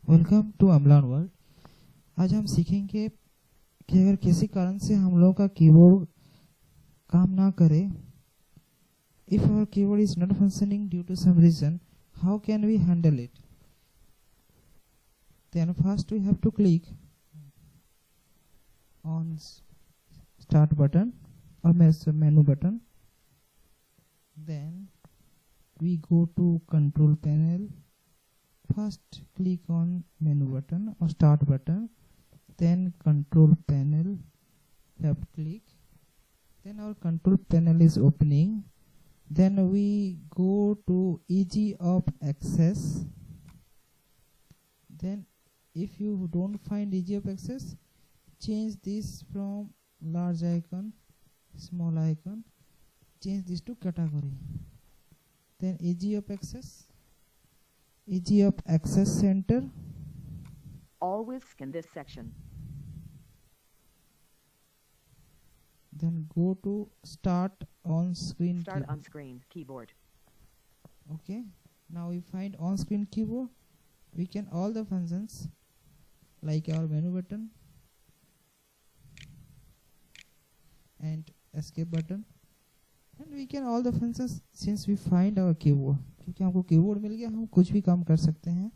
Welcome to Amlan world. आज हम सीखेंगे कि अगर किसी कारण से हम लोग का कीबोर्ड काम ना करे, if our keyboard is not functioning due to some reason, how can we handle it? Then first we have to click on start button or menu button. Then we go to control panel. First click on menu button or start button, then control panel, left click, then our control panel is opening. Then we go to easy of access. Then if you don't find easy of access, change this from large icon, small icon, change this to category. Then easy of access center. Always scan this section. Then go to start on screen keyboard. Okay, now we find on screen keyboard. We can all the functions like our menu button and escape button, and we can all the functions since we find our keyboard. क्योंकि हमको keyboard मिल गया, हम कुछ भी काम कर सकते हैं।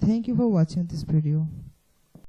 Thank you for watching this video.